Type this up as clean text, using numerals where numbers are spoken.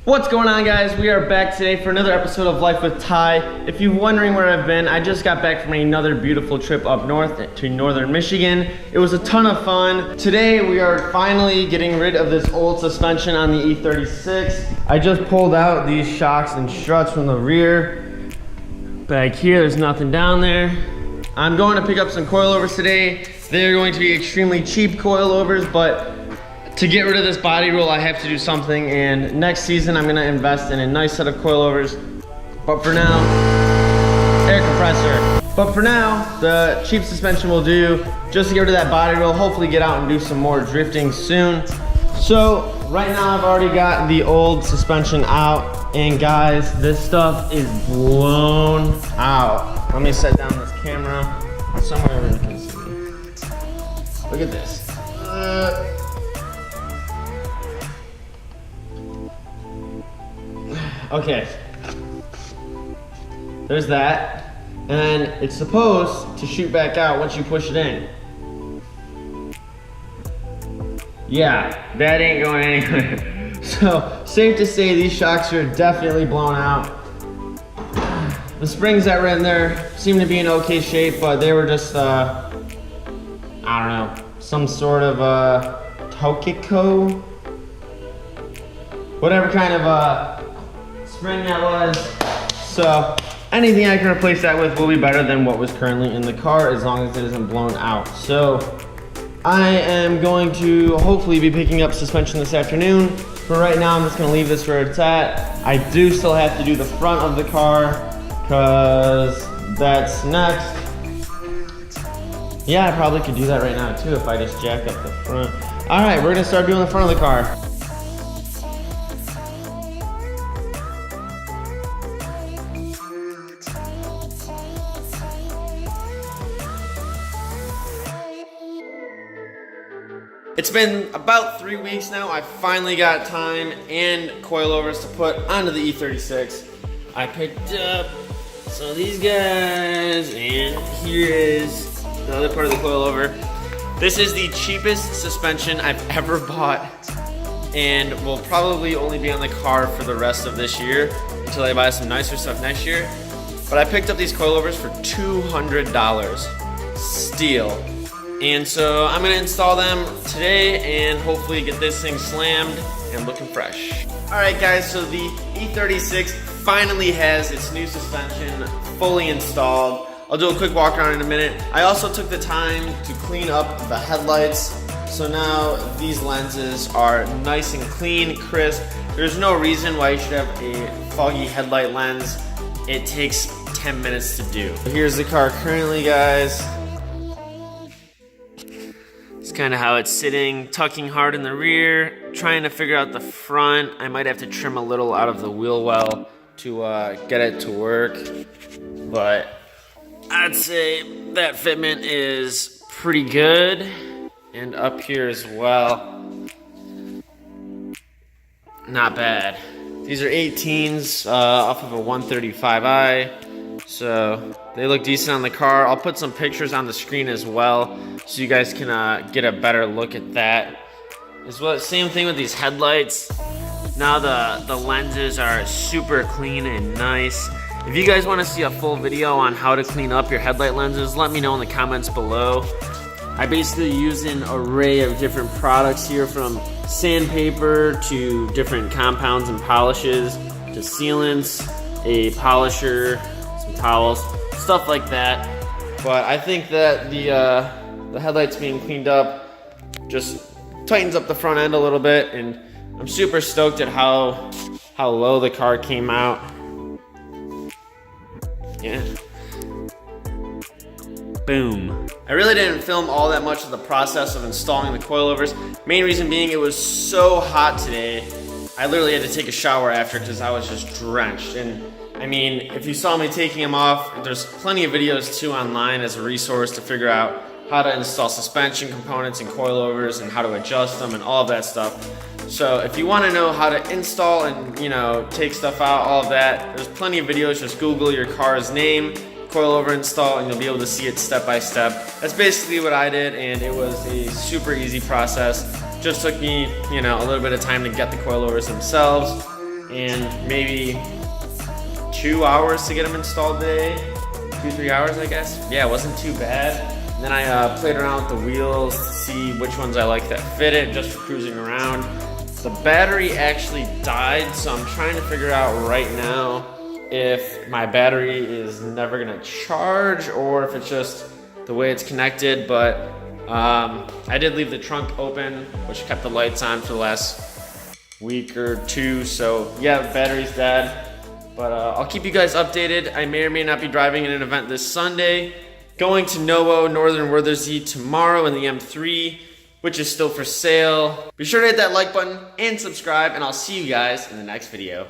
What's going on, guys? We are back today for another episode of Life with Ty. If you're wondering where I've been, I just got back from another beautiful trip up north to northern Michigan. It was a ton of fun. Today we are finally getting rid of this old suspension on the E36. I just pulled out these shocks and struts from the rear. Back here, there's nothing down there. I'm going to pick up some coilovers today. They're going to be extremely cheap coilovers, but to get rid of this body roll, I have to do something, and next season I'm gonna invest in a nice set of coilovers. But for now, air compressor. But for now, the cheap suspension will do, just to get rid of that body roll, hopefully get out and do some more drifting soon. So right now I've already got the old suspension out, and guys, this stuff is blown out. Let me set down this camera somewhere where you can see me. Look at this. Okay, there's that, and it's supposed to shoot back out once you push it in. Yeah, that ain't going anywhere. So, safe to say these shocks are definitely blown out. The springs that were in there seem to be in okay shape, but they were just, I don't know, some sort of Tokiko? Whatever kind of spring that was. So anything I can replace that with will be better than what was currently in the car, as long as it isn't blown out. So I am going to hopefully be picking up suspension this afternoon. For right now, I'm just gonna leave this where it's at. I do still have to do the front of the car, cause that's next. Yeah, I probably could do that right now too if I just jack up the front. All right, we're gonna start doing the front of the car. It's been about 3 weeks now. I finally got time and coilovers to put onto the E36. I picked up some of these guys, and here is the other part of the coilover. This is the cheapest suspension I've ever bought, and will probably only be on the car for the rest of this year until I buy some nicer stuff next year. But I picked up these coilovers for $200 steel. And so I'm gonna install them today and hopefully get this thing slammed and looking fresh. All right, guys, so the E36 finally has its new suspension fully installed. I'll do a quick walk around in a minute. I also took the time to clean up the headlights. So now these lenses are nice and clean, crisp. There's no reason why you should have a foggy headlight lens. It takes 10 minutes to do. Here's the car currently, guys. It's kind of how it's sitting, tucking hard in the rear, trying to figure out the front. I might have to trim a little out of the wheel well to get it to work, but I'd say that fitment is pretty good, and up here as well, not bad. These are 18s off of a 135i, so they look decent on the car. I'll put some pictures on the screen as well, so you guys can get a better look at that. As well, same thing with these headlights. Now the lenses are super clean and nice. If you guys want to see a full video on how to clean up your headlight lenses, let me know in the comments below. I basically use an array of different products here, from sandpaper to different compounds and polishes to sealants, a polisher, some towels, stuff like that. But I think that the headlights being cleaned up just tightens up the front end a little bit, and I'm super stoked at how low the car came out. Yeah. Boom. I really didn't film all that much of the process of installing the coilovers. Main reason being, it was so hot today. I literally had to take a shower after because I was just drenched. And I mean, if you saw me taking them off, there's plenty of videos too online as a resource to figure out how to install suspension components and coilovers and how to adjust them and all of that stuff. So if you want to know how to install and, you know, take stuff out, all of that, there's plenty of videos. Just Google your car's name, coilover install, and you'll be able to see it step by step. That's basically what I did, and it was a super easy process. Just took me, you know, a little bit of time to get the coilovers themselves. and maybe 2 hours to get them installed today. 2-3 hours, I guess. Yeah, it wasn't too bad. And then I played around with the wheels to see which ones I like that fit it, just for cruising around. The battery actually died, so I'm trying to figure out right now if my battery is never gonna charge or if it's just the way it's connected. But I did leave the trunk open, which kept the lights on for the last week or two. So yeah, the battery's dead. But I'll keep you guys updated. I may or may not be driving in an event this Sunday. Going to Novo Northern Worthersy tomorrow in the M3, which is still for sale. Be sure to hit that like button and subscribe, and I'll see you guys in the next video.